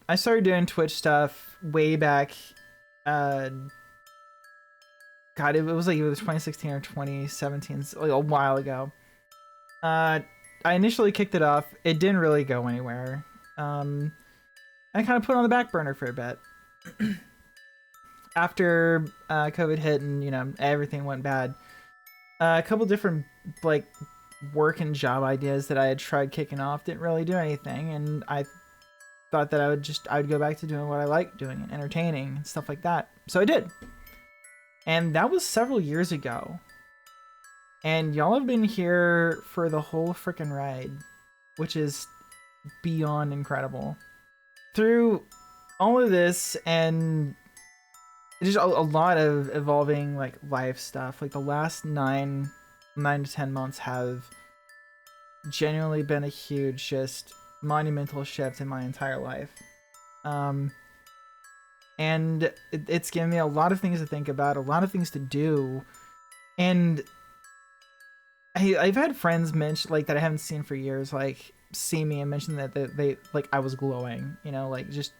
I started doing Twitch stuff way back. God, it was like either 2016 or 2017, like a while ago. I initially kicked it off. It didn't really go anywhere. I kind of put it on the back burner for a bit. After COVID hit and, you know, everything went bad, a couple different, like, work and job ideas that I had tried kicking off didn't really do anything, and I thought that I'd go back to doing what I like doing, and entertaining and stuff like that. So I did. And that was several years ago. And y'all have been here for the whole freaking ride, which is beyond incredible. Through all of this and just a lot of evolving, like, life stuff, like the last 9 to 10 months have genuinely been a huge, just monumental shift in my entire life. And it's given me a lot of things to think about, a lot of things to do. And I've had friends mention, like, that I haven't seen for years, like, see me and mention that they like, I was glowing, you know, like, just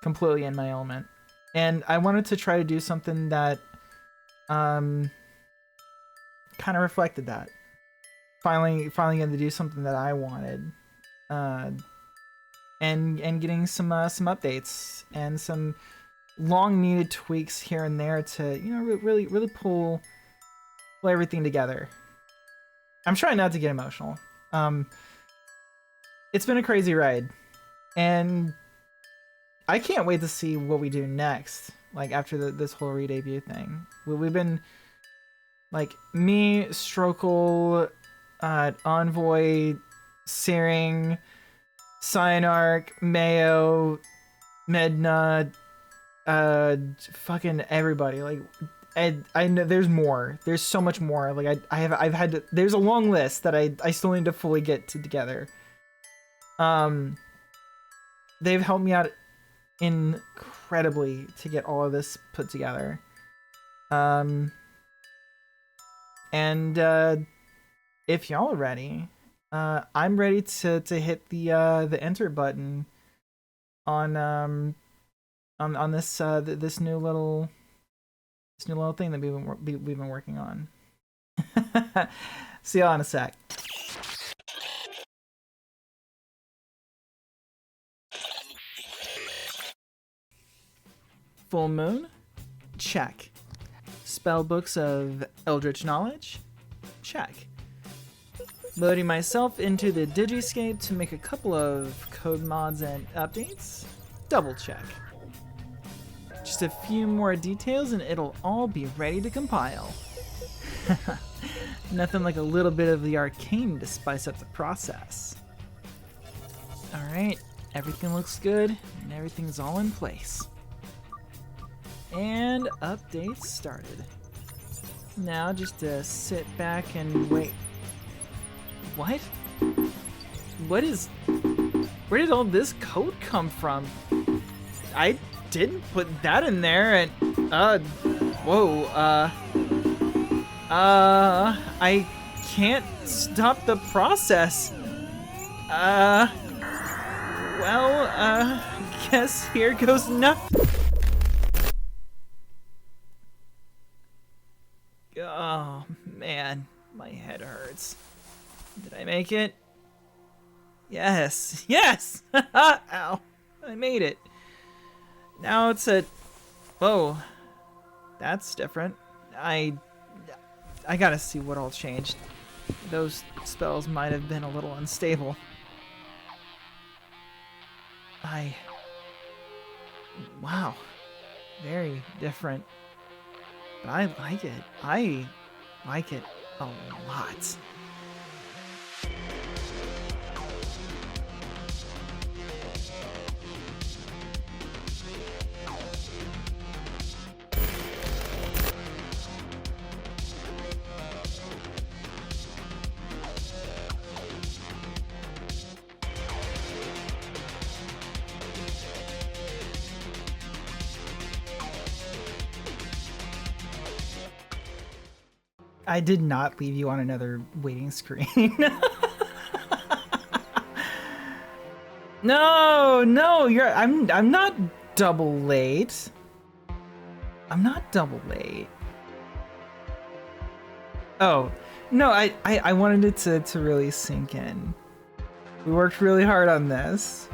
completely in my element. And I wanted to try to do something that kind of reflected that. Finally getting to do something that I wanted. And getting some updates and some long needed tweaks here and there to, you know, really pull everything together. I'm trying not to get emotional. It's been a crazy ride, and I can't wait to see what we do next. Like, after this whole re-debut thing, we've been, like, me, Strokel, Envoy, Searing, Cyanarch, Mayo, Medna, fucking everybody. Like, I know there's more. There's so much more. Like, I've had to, there's a long list that I still need to fully get together. They've helped me out incredibly to get all of this put together. And if y'all are ready, I'm ready to hit the enter button on this this new little thing that we've been working on. See y'all in a sec. Full moon? Check. Spellbooks of Eldritch Knowledge? Check. Loading myself into the Digiscape to make a couple of code mods and updates? Double check. Just a few more details and it'll all be ready to compile. Nothing like a little bit of the arcane to spice up the process. Alright, everything looks good and everything's all in place. And updates started. Now just to sit back and wait. What? Where did all this code come from? I didn't put that in there, and whoa, I can't stop the process. Well, guess here goes nothing. Oh man, my head hurts. Did I make it? Yes! Yes! Ow. I made it. Now it's at... Whoa. That's different. I gotta see what all changed. Those spells might have been a little unstable. Wow. Very different. But I like it. I like it a lot. I did not leave you on another waiting screen. No, I'm not double late. I'm not double late. Oh, no, I wanted it to really sink in. We worked really hard on this.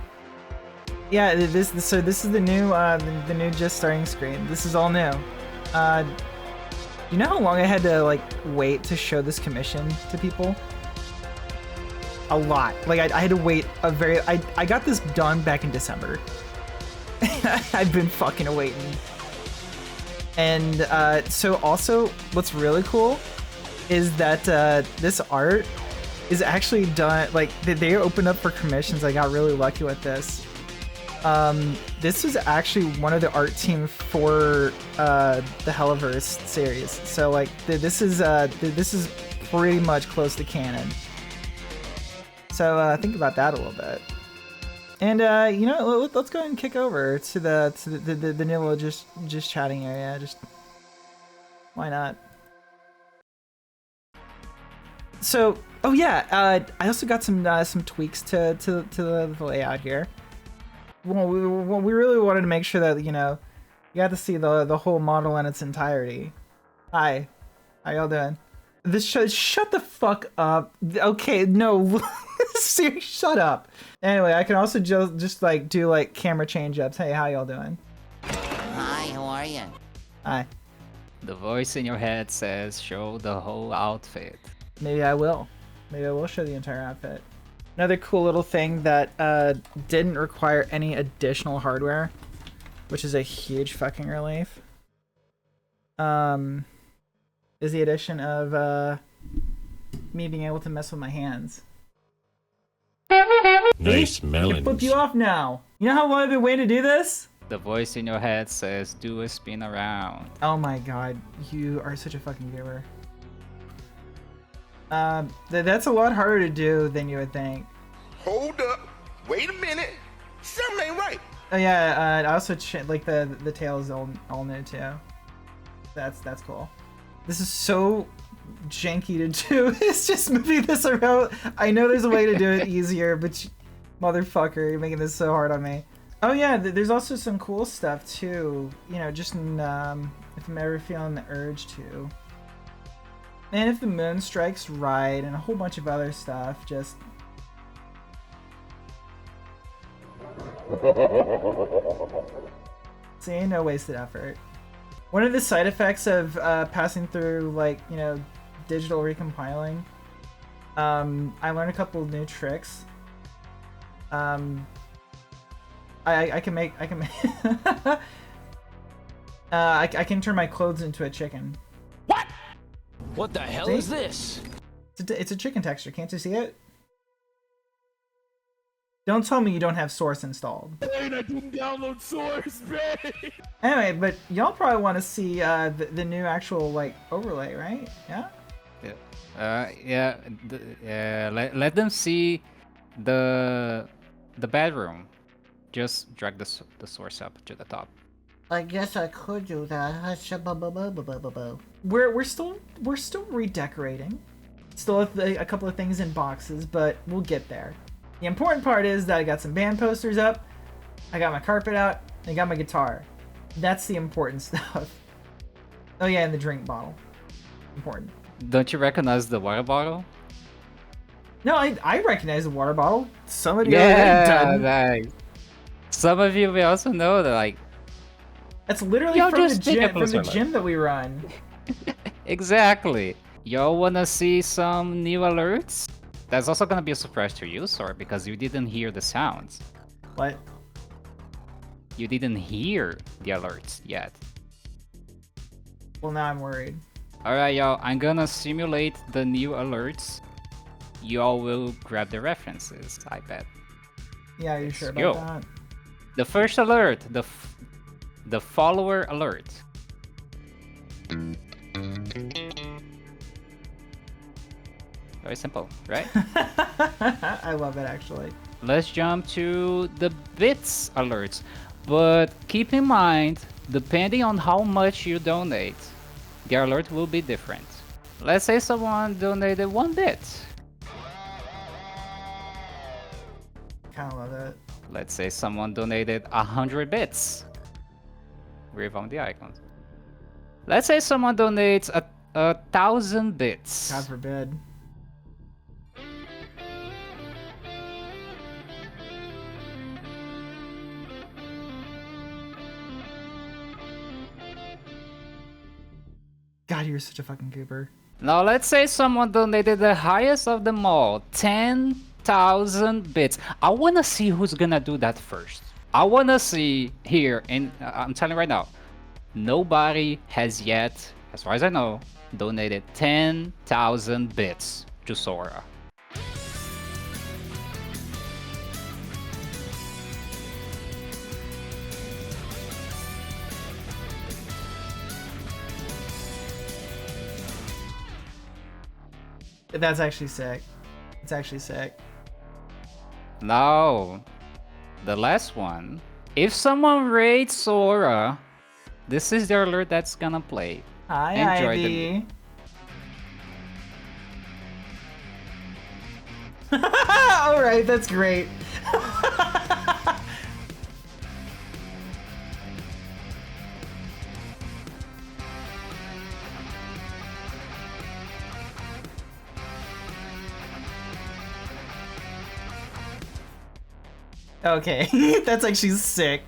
Yeah, so this is the new just starting screen. This is all new. You know how long I had to like wait to show this commission to people? A lot. Like I had to wait I got this done back in December. I've been fucking waiting. And so also what's really cool is that this art is actually done, like they opened up for commissions. I got really lucky with this. This is actually one of the art team for the Helliverse series. So like this is pretty much close to canon. So think about that a little bit. And you know, let's go ahead and kick over to the new little just chatting area. Just why not? So oh yeah, I also got some tweaks to the layout here. Well, we really wanted to make sure that, you know, you got to see the whole model in its entirety. Hi, how y'all doing? This shut the fuck up. Okay, no, seriously, shut up. Anyway, I can also just like do like camera change ups. Hey, how y'all doing? Hi, how are you? Hi. The voice in your head says, show the whole outfit. Maybe I will. Maybe I will show the entire outfit. Another cool little thing that didn't require any additional hardware, which is a huge fucking relief, is the addition of me being able to mess with my hands. Nice I melons. can flip you off now. You know how long I've been waiting to do this? The voice in your head says, do a spin around. Oh my god, you are such a fucking viewer. That's a lot harder to do than you would think. Hold up. Wait a minute. Something ain't right. Oh yeah, I also like the tail is all new too. That's cool. This is so janky to do. It's just moving this around. I know there's a way to do it easier, but motherfucker, you're making this so hard on me. Oh yeah, there's also some cool stuff too. You know, just if I'm ever feeling the urge to. And if the moon strikes right, and a whole bunch of other stuff, just... See, no wasted effort. One of the side effects of passing through, like, you know, digital recompiling, I learned a couple of new tricks. I can turn my clothes into a chicken. What the hell See? is this? It's a chicken texture. Can't you see it? Don't tell me you don't have Source installed. I didn't download Source, man. Anyway, but y'all probably want to see the new actual like overlay, right? Yeah. Let them see the bedroom. Just drag the source up to the top. I guess I could do that. We're still redecorating. Still have a couple of things in boxes, but we'll get there. The important part is that I got some band posters up, I got my carpet out, and I got my guitar. That's the important stuff. Oh yeah, and the drink bottle. Important. Don't you recognize the water bottle? No, I recognize the water bottle. Somebody already done. Nice. Some of you may also know that, like, That's literally Y'all from the just take gym, it from the closer, gym that we run. exactly. Y'all wanna see some new alerts? That's also gonna be a surprise to you, Sora, because you didn't hear the sounds. What? You didn't hear the alerts yet. Well, now I'm worried. Alright, y'all, I'm gonna simulate the new alerts. Y'all will grab the references, I bet. Yeah, you sure go. about that? The first alert, the follower alert. Very simple, right? I love it, actually. Let's jump to the bits alerts. But keep in mind, depending on how much you donate, the alert will be different. Let's say someone donated 1 bit. Kinda love it. Let's say someone donated 100 bits. We found the icons. Let's say someone donates a 1,000 bits. God forbid. God, you're such a fucking goober. Now let's say someone donated the highest of them all, 10,000 bits. I wanna see who's gonna do that first. I wanna see here, and I'm telling you right now, nobody has yet, as far as I know, donated 10,000 bits to Sora. That's actually sick. It's actually sick. Now, the last one. If someone rates Sora, this is the alert that's gonna play. Hi, Enjoy Ivy. Alright, that's great. Okay, that's actually sick.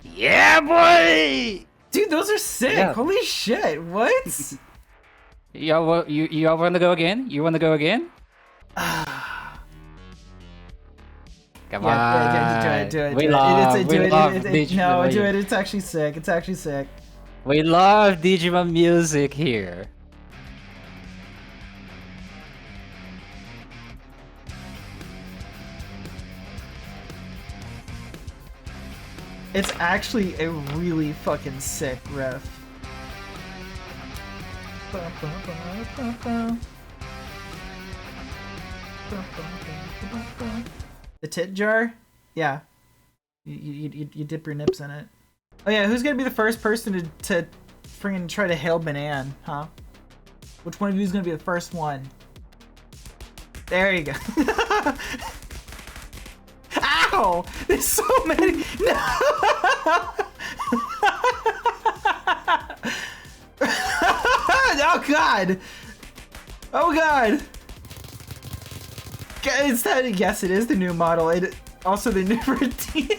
Yeah, boy! Dude, those are sick. Yeah. Holy shit, what? You wanna go again? You wanna go again? Come on. Yeah, do it. We do love, it. we love No, Digimon. do it. It's actually sick. It's actually sick. We love Digimon music here. It's actually a really fucking sick riff. The tit jar? Yeah. You dip your nips in it. Oh yeah, who's gonna be the first person to friggin' try to hail Banan, huh? Which one of you is gonna be the first one? There you go. Ow! There's so many. No! Oh god! Oh god! It's that. Yes, it is the new model. It also the new routine.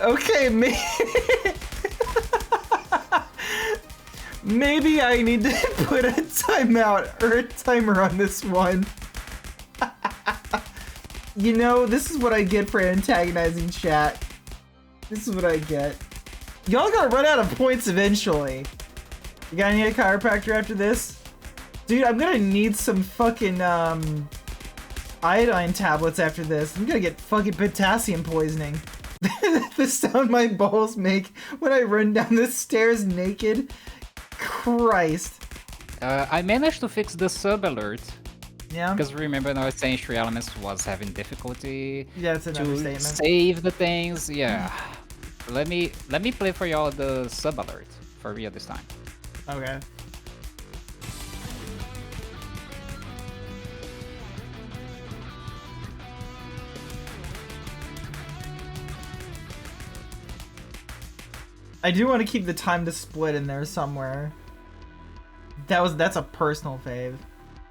Okay, maybe I need to put a timeout or a timer on this one. You know, this is what I get for antagonizing chat. This is what I get. Y'all gotta run out of points eventually. You gotta need a chiropractor after this? Dude, I'm gonna need some fucking, iodine tablets after this. I'm gonna get fucking potassium poisoning. The sound my balls make when I run down the stairs naked. Christ. I managed to fix the sub alert. Yeah? Because remember, I was saying Three Elements was having difficulty Yeah, it's an to understatement. save the things. Yeah. Let me play for y'all the sub alert for real this time. Okay. I do want to keep the time to split in there somewhere. That's a personal fave.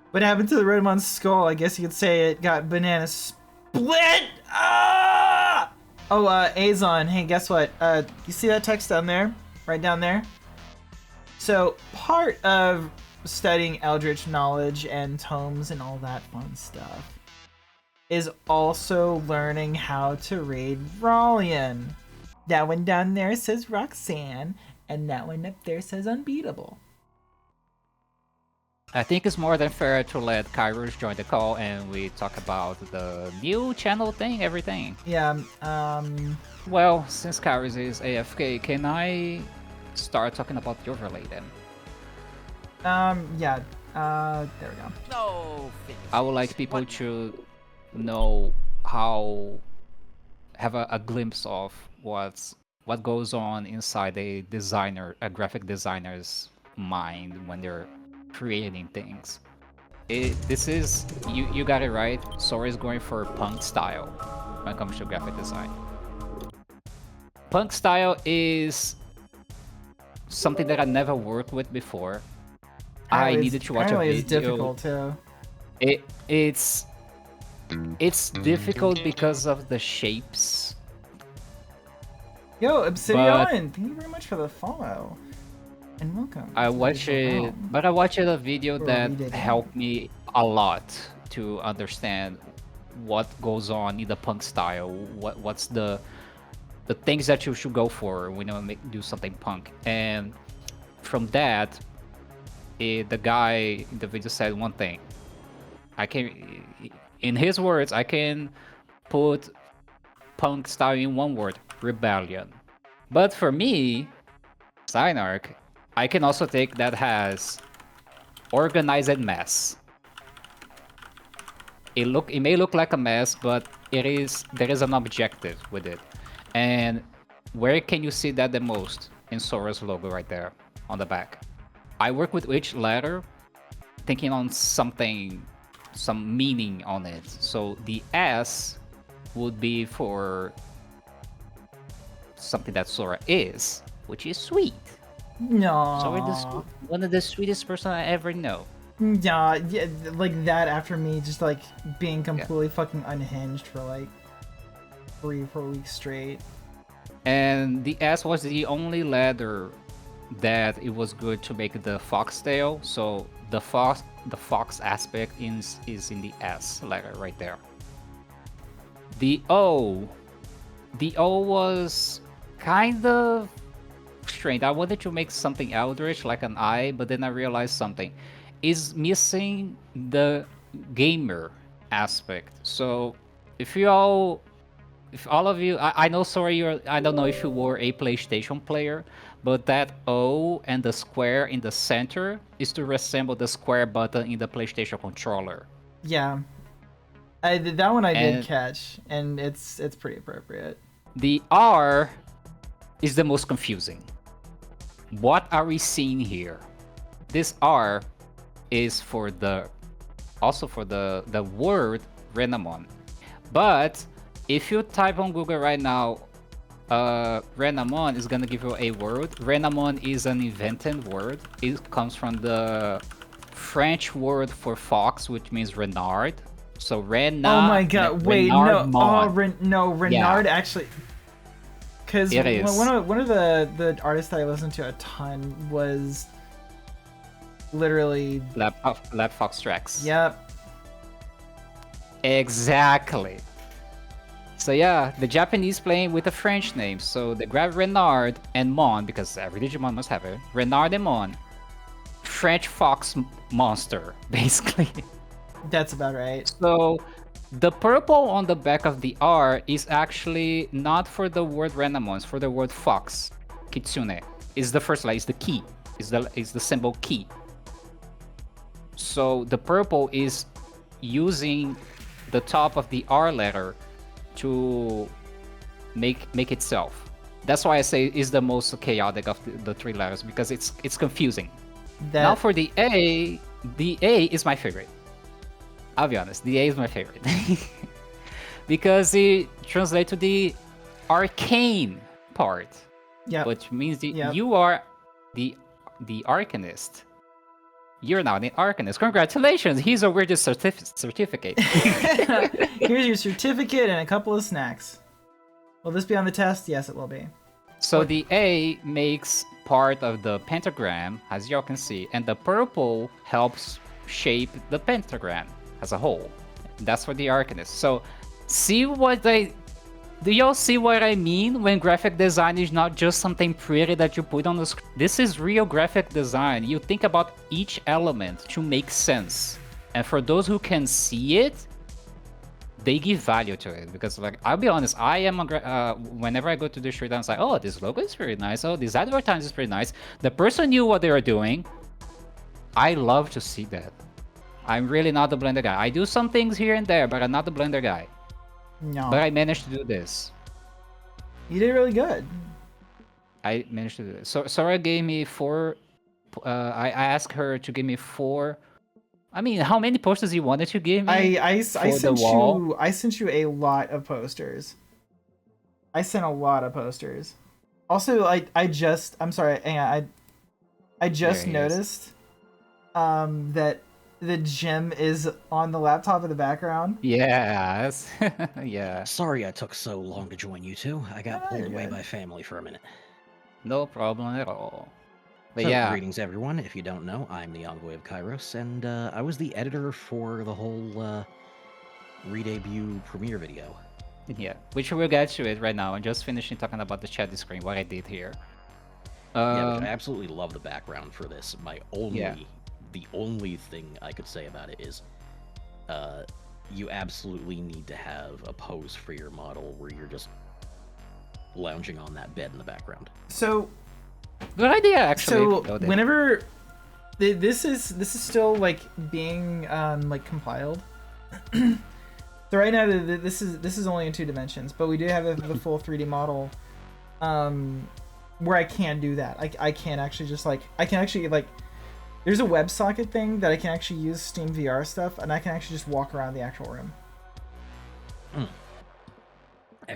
What happened to the Redmon skull? I guess you could say it got banana split. Ah! Oh, Azon. Hey, guess what? You see that text down there? Right down there? So, part of studying Eldritch knowledge and tomes and all that fun stuff is also learning how to raid Rallian. That one down there says Roxanne, and that one up there says Unbeatable. I think it's more than fair to let Kairos join the call and we talk about the new channel thing, everything. Yeah, Well, since Kairos is AFK, can I start talking about your relay then? yeah, there we go. No. I would like people to know how, have a glimpse of what's what goes on inside a graphic designer's mind when they're creating things. This is you got it right. Sora is going for punk style when it comes to graphic design. Punk style is something that I never worked with before. I needed to watch a video. It's difficult too. It's difficult because of the shapes. Yo, Obsidian, thank you very much for the follow. And welcome. I watched a video Or that Re-debut. helped me a lot to understand what goes on in the punk style. What's the things that you should go for when you do something punk. And from that, the guy in the video said one thing. In his words, I can put punk style in one word: rebellion. But for me, Cynarch, I can also take that as organized mess. It may look like a mess, but there is an objective with it. And where can you see that the most? In Sora's logo right there on the back. I work with each letter, thinking on something, some meaning on it. So the S would be for something that Sora is, which is sweet. No. Sora is one of the sweetest person I ever know. Yeah, like that after me just like being completely fucking unhinged for like 3-4 weeks straight. And the S was the only letter that it was good to make the foxtail. So the fox aspect is in the S letter right there. The O was kind of strange. I wanted to make something eldritch like an I, but then I realized something is missing the gamer aspect. So if all of you, I know, sorry, I don't know if you were a PlayStation player, but that O and the square in the center is to resemble the square button in the PlayStation controller. Yeah. That one I did catch, and it's pretty appropriate. The R is the most confusing. What are we seeing here? This R is also for the word Renamon. But if you type on Google right now, Renamon is gonna give you a word. Renamon is an invented word. It comes from the French word for fox, which means renard. So Renard. Oh my god! Wait, Renard no, Renard Yeah. actually. Because It is. one of the artists that I listened to a ton was literally. Lab Fox Tracks. Yep. Exactly. So yeah, the Japanese playing with a French name. So they grab Renard and Mon, because every Digimon must have it. Renard and Mon. French fox monster, basically. That's about right. So the purple on the back of the R is actually not for the word Renamon, it's for the word fox. Kitsune is the first letter, is the key, is the symbol key. So the purple is using the top of the R letter to make itself. That's why I say is the most chaotic of the three letters, because it's confusing. Now for the A is my favorite. I'll be honest, the A is my favorite. Because it translates to the arcane part. Yeah. Which means you are the arcanist. You're now an arcanist. Congratulations! Here's a weirdest certificate. Here's your certificate and a couple of snacks. Will this be on the test? Yes, it will be. So the A makes part of the pentagram, as y'all can see, and the purple helps shape the pentagram as a whole. That's for the arcanist. So do y'all see what I mean when graphic design is not just something pretty that you put on the screen? This is real graphic design. You think about each element to make sense. And for those who can see it, they give value to it. Because, like, I'll be honest, I am whenever I go to the street, I'm like, oh, this logo is pretty nice. Oh, this advertising is pretty nice. The person knew what they were doing. I love to see that. I'm really not the Blender guy. I do some things here and there, but I'm not the Blender guy. No. But I managed to do this. You did really good. I managed to do it. So Sora gave me 4. I asked her to give me 4. I mean, how many posters you wanted to give me I for the sent wall? you a lot of posters. I sent a lot of posters. Also, I'm sorry, hang on, I just There he is. noticed that the gym is on the laptop in the background. Yes. Yeah. Sorry I took so long to join you two. I got No, pulled you're away good. by family for a minute. No problem at all. But So, yeah, greetings everyone. If you don't know, I'm the Envoy of Kairos, and I was the editor for the whole re-debut premiere video. yeah. Which we'll get to it right now. I'm just finishing talking about the chat screen, what I did here. Yeah, which I absolutely love the background for this. Yeah. The only thing I could say about it is, you absolutely need to have a pose for your model where you're just lounging on that bed in the background. So Good idea, actually. so Loaded. whenever this is still like being like compiled. So right now this is only in 2 dimensions, but we do have the full 3D model where I can do that. I can actually just like there's a WebSocket thing that I can actually use Steam VR stuff, and I can actually just walk around the actual room.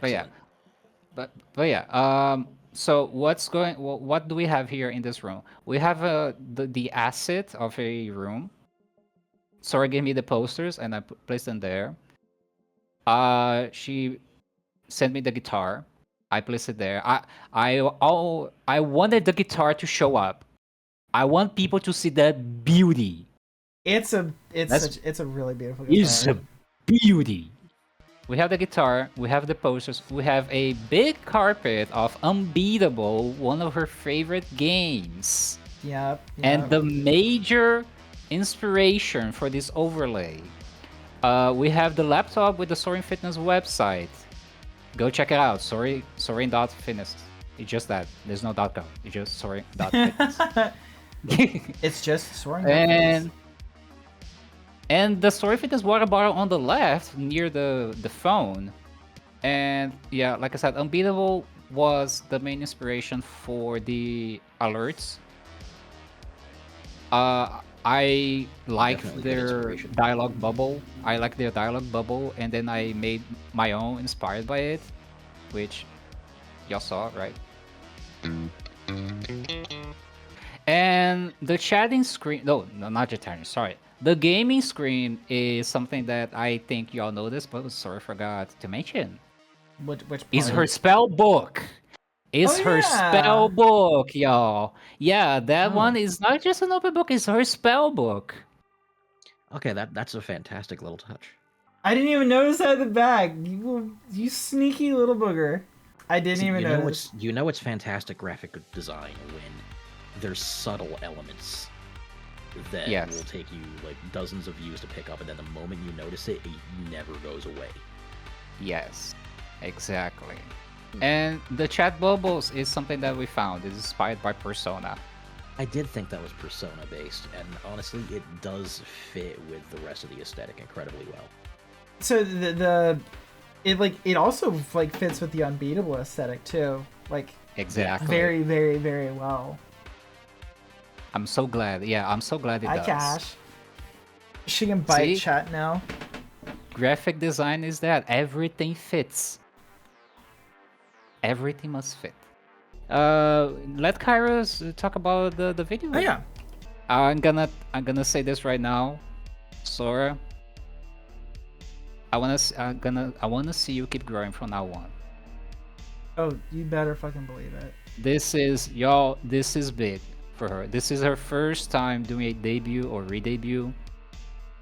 But yeah. Excellent. But yeah. So what do we have here in this room? We have the asset of a room. Sora gave me the posters and I placed them there. She sent me the guitar. I placed it there. I wanted the guitar to show up. I want people to see that beauty. It's a really beautiful guitar. It's a beauty. We have the guitar, we have the posters, we have a big carpet of Unbeatable, one of her favorite games. Yep. And the major inspiration for this overlay. We have the laptop with the Soaring Fitness website. Go check it out, Soaring.fitness. It's just that. There's no .com. It's just Soaring.fitness. It's just soaring. And the Soaring Fitness water bottle on the left near the phone. And yeah, like I said, Unbeatable was the main inspiration for the alerts. I like Definitely good their inspiration. dialogue bubble. I like their dialogue bubble, and then I made my own inspired by it, which y'all saw, right? And the chatting screen, no, not the chatting, sorry. The gaming screen is something that I think y'all noticed, but sorry, forgot to mention. Which part? Is her spell book. It's Oh, her yeah. spell book, y'all. Yeah, that Oh. one is not just an open book, it's her spell book. Okay, that's a fantastic little touch. I didn't even notice that at the back. You sneaky little booger. I didn't See, even notice. You know it's fantastic graphic design when there's subtle elements that Yes. will take you like dozens of views to pick up, and then the moment you notice it, it never goes away. Yes, exactly. And the chat bubbles is something that we found. It's inspired by Persona. I did think that was Persona based, and honestly, it does fit with the rest of the aesthetic incredibly well. So it also like fits with the Unbeatable aesthetic too. Like Exactly. very, very, very well. I'm so glad. Yeah, I'm so glad it Hi, does. Cash. She can bite See? chat now. Graphic design is that everything fits. Everything must fit. Let Kairos talk about the video. Oh yeah. I'm gonna say this right now, Sora. I wanna see you keep growing from now on. Oh, you better fucking believe it. This is y'all. This is big for her. This is her first time doing a debut or re-debut,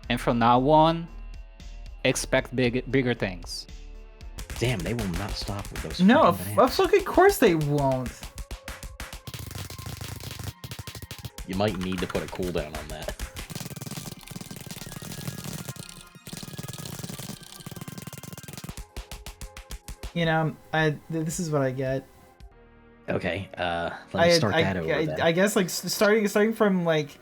and from now on, expect bigger things. Damn, they will not stop with those. No, freaking of bananas. fucking course they won't. You might need to put a cooldown on that. You know, this is what I get. Okay, let me start that over then. I guess like starting from like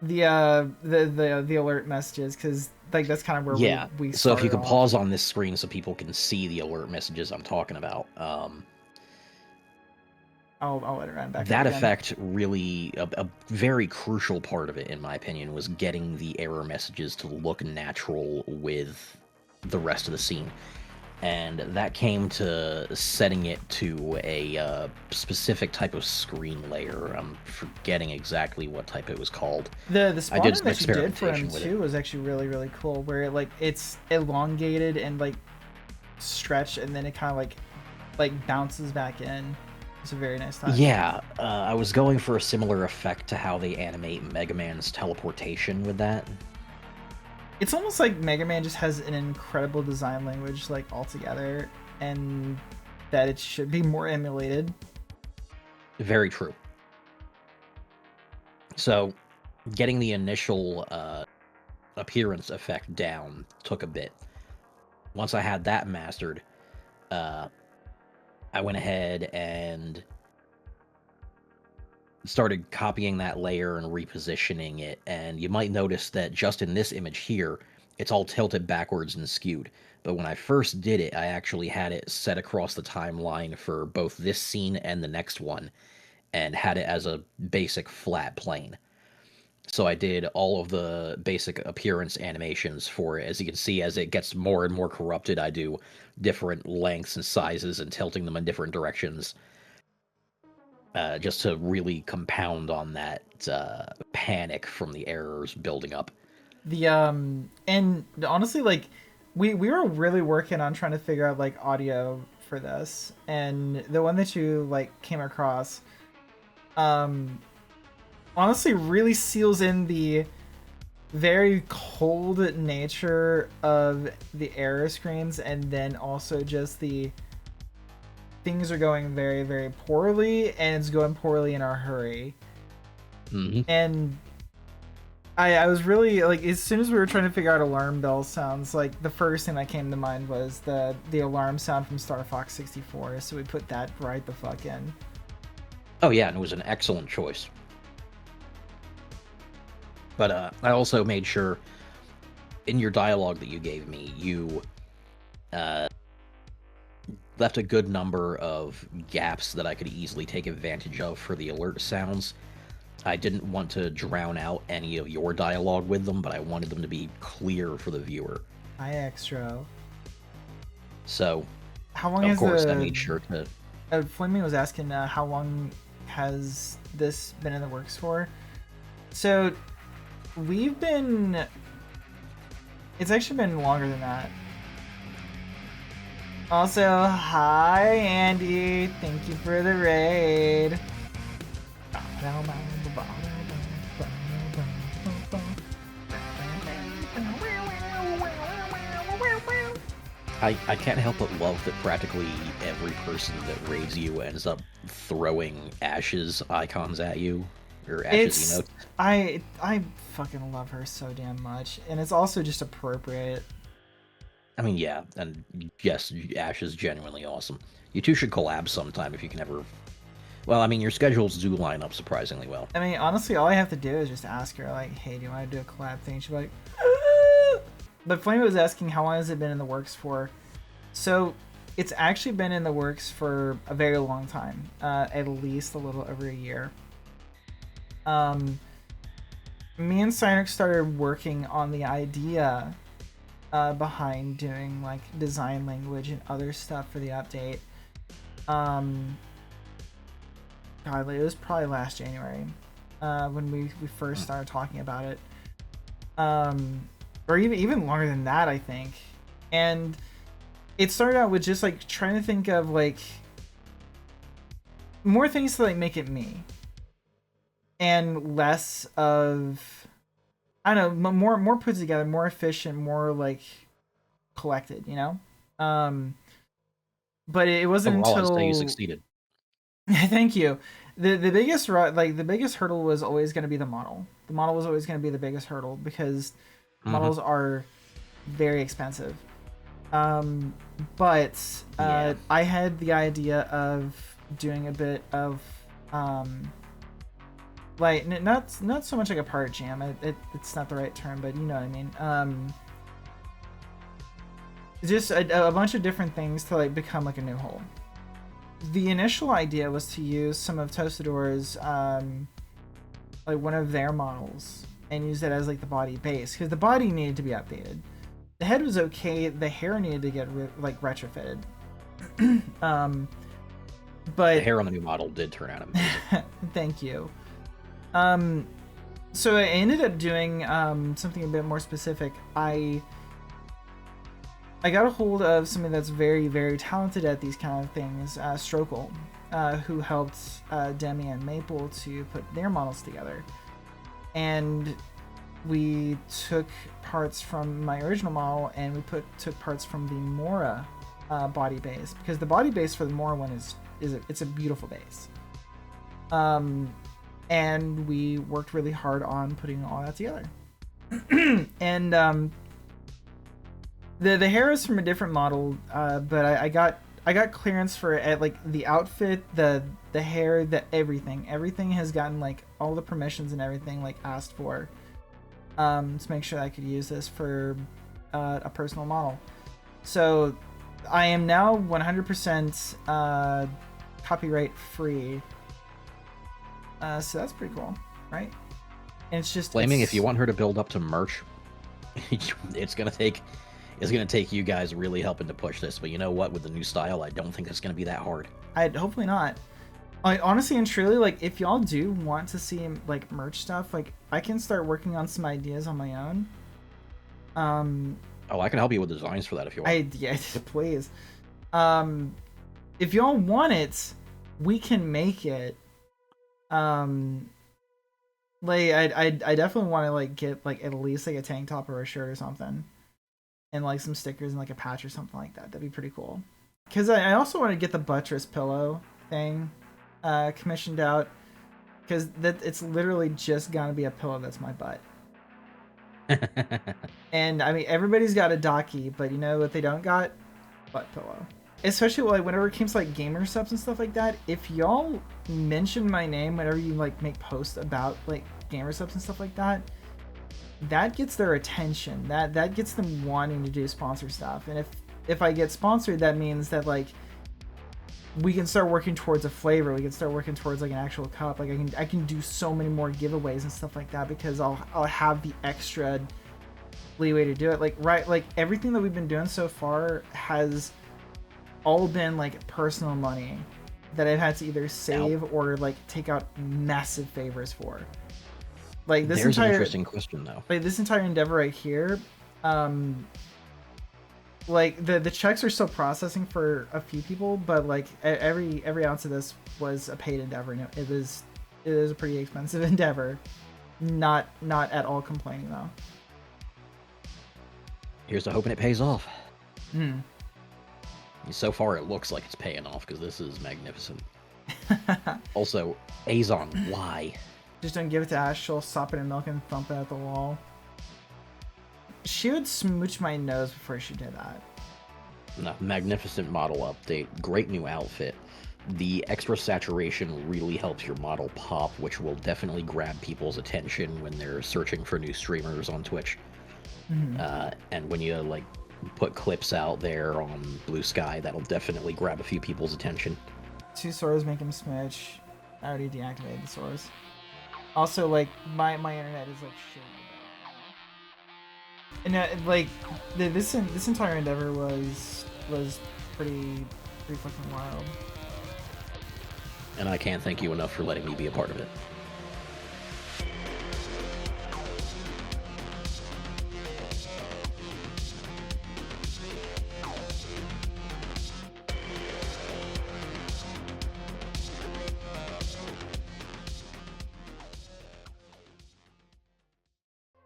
the alert messages, because like that's kind of where Yeah, we so if you started could off. pause on this screen so people can see the alert messages I'm talking about. I'll let it run back. That up again. effect really, a very crucial part of it, in my opinion, was getting the error messages to look natural with the rest of the scene. And that came to setting it to a specific type of screen layer. I'm forgetting exactly what type it was called. The I spawning did some that you did for him experimentation with too it. was actually really cool. Where like it's elongated and like stretched, and then it kind of like bounces back in. It's a very nice touch. Yeah, I was going for a similar effect to how they animate Mega Man's teleportation with that. It's almost like Mega Man just has an incredible design language like altogether, and that it should be more emulated. Very true. So, getting the initial appearance effect down took a bit. Once I had that mastered, I went ahead and started copying that layer and repositioning it, and you might notice that just in this image here, it's all tilted backwards and skewed. But when I first did it, I actually had it set across the timeline for both this scene and the next one, and had it as a basic flat plane. So I did all of the basic appearance animations for it. As you can see, as it gets more and more corrupted, I do different lengths and sizes and tilting them in different directions. Just to really compound on that panic from the errors building up. And honestly, like we were really working on trying to figure out like audio for this, and the one that you like came across honestly really seals in the very cold nature of the error screens, and then also just the things are going very poorly, and it's going poorly in our hurry. Mm-hmm. And I was really like, as soon as we were trying to figure out alarm bell sounds, like the first thing that came to mind was the alarm sound from Star Fox 64, so we put that right the fuck in. Oh yeah, and it was an excellent choice. But I also made sure in your dialogue that you gave me, you left a good number of gaps that I could easily take advantage of for the alert sounds. I didn't want to drown out any of your dialogue with them, but I wanted them to be clear for the viewer. Hi, Extra. So, How long of has course, the... I made sure to... Flaming was asking how long has this been in the works for? So, we've been... It's actually been longer than that. Also, hi, Andy. Thank you for the raid. I can't help but love that practically every person that raids you ends up throwing ashes icons at you. Or ashes emotes. I fucking love her so damn much. And it's also just appropriate. I mean, yeah, and yes, Ash is genuinely awesome. You two should collab sometime if you can ever... Well, I mean, your schedules do line up surprisingly well. I mean, honestly, all I have to do is just ask her, like, hey, do you want to do a collab thing? She'll be like, ah! But Flame was asking how long has it been in the works for. So, it's actually been in the works for a very long time. At least a little over a year. Me and Cynic started working on the idea behind doing like design language and other stuff for the update. God, it was probably last January when we first started talking about it, or even longer than that, I think. And it started out with just like trying to think of like more things to like make it me, and less of, I don't know, more put together, more efficient, more like collected, you know. But it wasn't Overall, until I'd say you succeeded. Thank you. The biggest the biggest hurdle was always going to be the model. The model was always going to be the biggest hurdle because models are very expensive. But Yeah. I had the idea of doing a bit of like not so much like a part jam. It's not the right term, but you know what I mean. Just a bunch of different things to like become like a new whole. the initial idea was to use some of Tostador's, like one of their models, and use it as like the body base, because the body needed to be updated. The head was okay. The hair needed to get retrofitted. But The hair on the new model did turn out amazing. thank you. So I ended up doing something a bit more specific. I got a hold of somebody that's very, very talented at these kind of things, Strokel, who helped Demi and Maple to put their models together. And we took parts from my original model, and we took parts from the Mora body base, because the body base for the Mora one it's a beautiful base. And we worked really hard on putting all that together. And the hair is from a different model, but I got clearance for it at like the outfit, the hair, everything has gotten like all the permissions and everything like asked for, to make sure that I could use this for a personal model. So I am now 100% copyright free. So that's pretty cool, right? And it's just Flaming, if you want her to build up to merch, it's gonna take you guys really helping to push this. But you know what? With the new style, I don't think it's gonna be that hard. Hopefully not. Like, honestly and truly, like, if y'all do want to see like merch stuff, like I can start working on some ideas on my own. Oh, I can help you with designs for that if you want. Yeah, please. If y'all want it, we can make it. Like I definitely want to like get like at least like a tank top or a shirt or something, and like some stickers and like a patch or something like that. That'd be pretty cool. Because I also want to get the buttress pillow thing commissioned out, because it's literally just gonna be a pillow that's my butt. And I mean, everybody's got a docky, but you know what they don't got? Butt pillow. Especially like whenever it comes to like gamer subs and stuff like that, if y'all mention my name whenever you like make posts about like gamer subs and stuff like that, that gets their attention. That gets them wanting to do sponsor stuff. And if I get sponsored, that means that like we can start working towards a flavor. We can start working towards like an actual cup. Like I can do so many more giveaways and stuff like that, because I'll have the extra leeway to do it. Like everything that we've been doing so far has all been like personal money that I've had to either save or like take out massive favors for. Like this There's entire an interesting question though. like this entire endeavor right here, like the checks are still processing for a few people, but like every ounce of this was a paid endeavor, and it is a pretty expensive endeavor. Not at all complaining though. Here's to hoping it pays off. Hmm. So far, it looks like it's paying off, because this is magnificent. Also, Azon, why? Just don't give it to Ash. She'll sop it in milk and thump it at the wall. She would smooch my nose before she did that. No, magnificent model update. Great new outfit. The extra saturation really helps your model pop, which will definitely grab people's attention when they're searching for new streamers on Twitch. Mm-hmm. And when you like put clips out there on Blue Sky, that'll definitely grab a few people's attention. 2 Soras make him smooch. I already deactivated the Soras. Also, like my internet is like shit. And like this entire endeavor was pretty fucking wild. And I can't thank you enough for letting me be a part of it.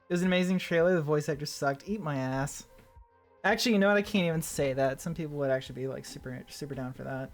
It was an amazing trailer. The voice actor sucked. Eat my ass. Actually, you know what? I can't even say that. Some people would actually be like super down for that.